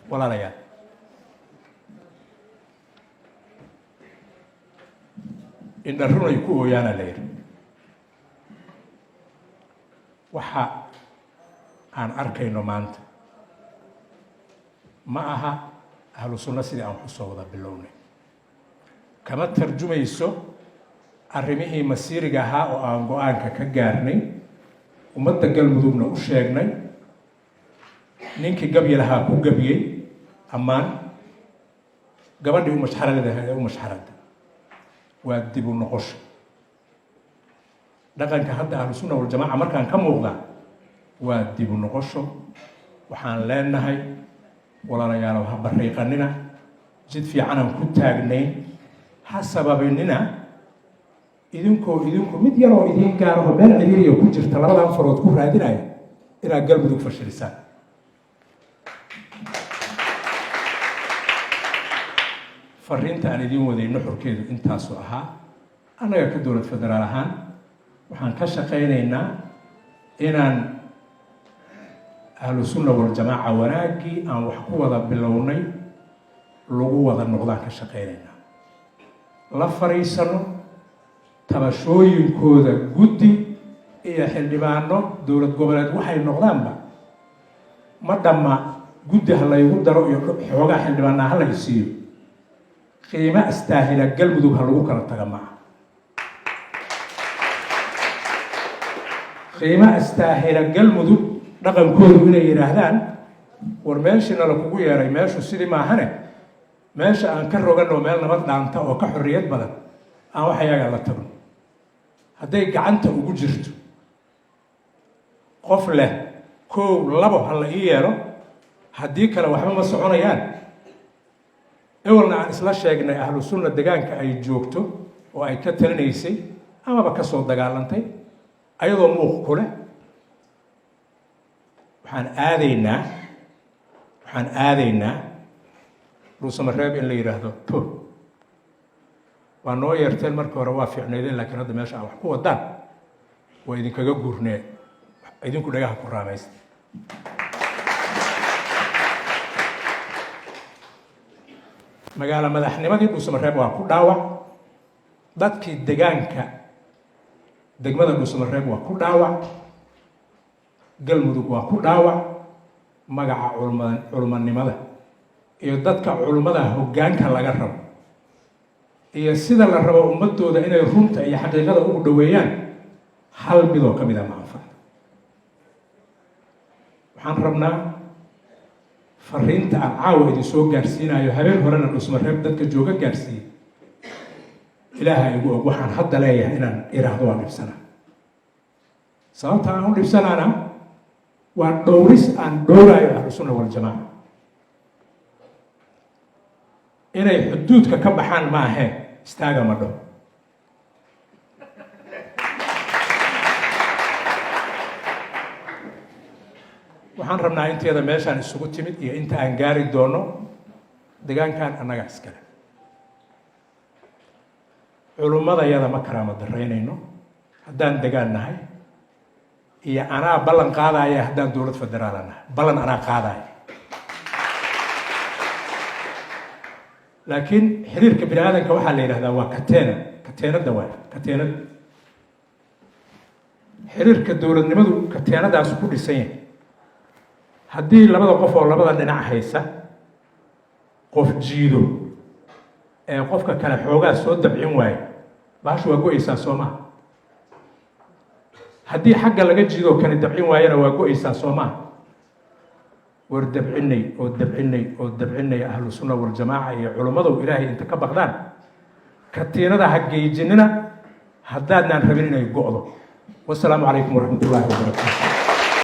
ولا ريال إن الرنا يكون يانا لير وحا عن أركينو مانت معها أهل السنة سيدي أن حصوه باللون كما ترجمة يسو أرميه مسير جها أو أنقانك كجارني ومدة قلبنا وشيغني نينك قبي لها كو قبي أمان قبل يوم مش حرد ده يوم مش حرد وادبوا النقش لكن كهذا أهل السنة والجماعة مركان كم وغدا وادبوا النقش وحان لنا هاي ولا رجال وهب الريقاننا جد في عنهم كتاجنين حسب بيننا إذنكو مد يرو إذن كانوا بين عديري وكجر تلابا فرود كفر هذين إلى قلب ذوك فرش لسان فرينت أن يدين وذي النحر كيدو إنتا سوءها أنا كدولة فدرالهان وحان كشقينينا إنان أهل السنة والجماعة وناكي أن وحكوة باللوني لغوة النقضان كشقينينا لا فريسانو tabashooyinkooda guddi iyo xildhibaano dowlad goboleed waxay noqdaanba ma dhamma guddi ha laygu daro iyo xoogaa xildhibaana ha la isiiyo qiimo astaahila galmudug ha lagu kala taga maaha qiimo astaahila galmudug dhaqankoodu inay yidhaahdaan war meeshina la kugu yeeray meeshu sidii maahane meesha aan ka roganoo meel nabad dhaanta oo ka xorriyad badan aan wax iyaga la tago hadday gacanta ugu jirto qof leh koow labo ha la ii yeelo haddii kale waxba ma soconayaan ewalna aan isla sheegnay ahlu sunna deegaanka ay joogto oo ay ka talinaysay amaba ka soo dagaalantay ayadoo muuq ku leh waxaan aadaynaa dhuusamareeb in la yidhaahdo to waa noo yeerteen markii hore waa fiicnaydeen laakiin hadda meesha aan wax ku wadaan waa idinkaga guurnee idinku dhagaha ku raamaysta magaalo madaxnimadii dhuusamareeb waa ku dhaawac dadkii deegaanka degmada dhuusamareeb waa ku dhaawac galmudug waa ku dhaawac magaca culmanimada iyo dadka culmada hoggaanka laga rabo iyo sida la rabo ummadooda inay runta iyo xaqiiqada ugu dhaweeyaan hal midoo ka mid ah ma anfacdo waxaan rabnaa fariinta aan caawa idin soo gaarsiinayo habeen horena dhuusamareeb dadka jooga gaarsiiyey ilaaha igu og waxaan hadda leeyahay inaan iraahdo waan dhibsanaa sababta aan u dhibsanaana waa dhowris aan dhowraayo ahlusunna waljamaaca inay xuduudka ka baxaan ma ahee istaaga ma dhow waxaan rabnaa inteeda meeshaan isugu timid iyo inta aan gaari doono deegaankan annaga iskale culummadayada ma karaama daraynayno haddaan degaan nahay iyo anaa ballan qaadaya haddaan dowlad federaala nahay ballan anaa qaadaya laakiin xiriirka bini aadanka waxaa la yidhahdaa waa kateenada waa kateenad xiriirka dowladnimadu kateenadaas ku dhisan yahay haddii labada qof oo labada dhinac haysa qof jiido ee qofka kale xoogaa soo dabcin waayo baashu waa go-aysaa soo maha haddii xagga laga jiidoo kale dabcin waayana waa go-aysaa soo maha war dabcinay ahlu sunna waljamaaca iyo culummadu ilaahay inta ka baqdaan katiinada ha geejinina haddaadnaan rabin inay go'do wasalaamu calaykum waraxmatullaahi wabarakaatu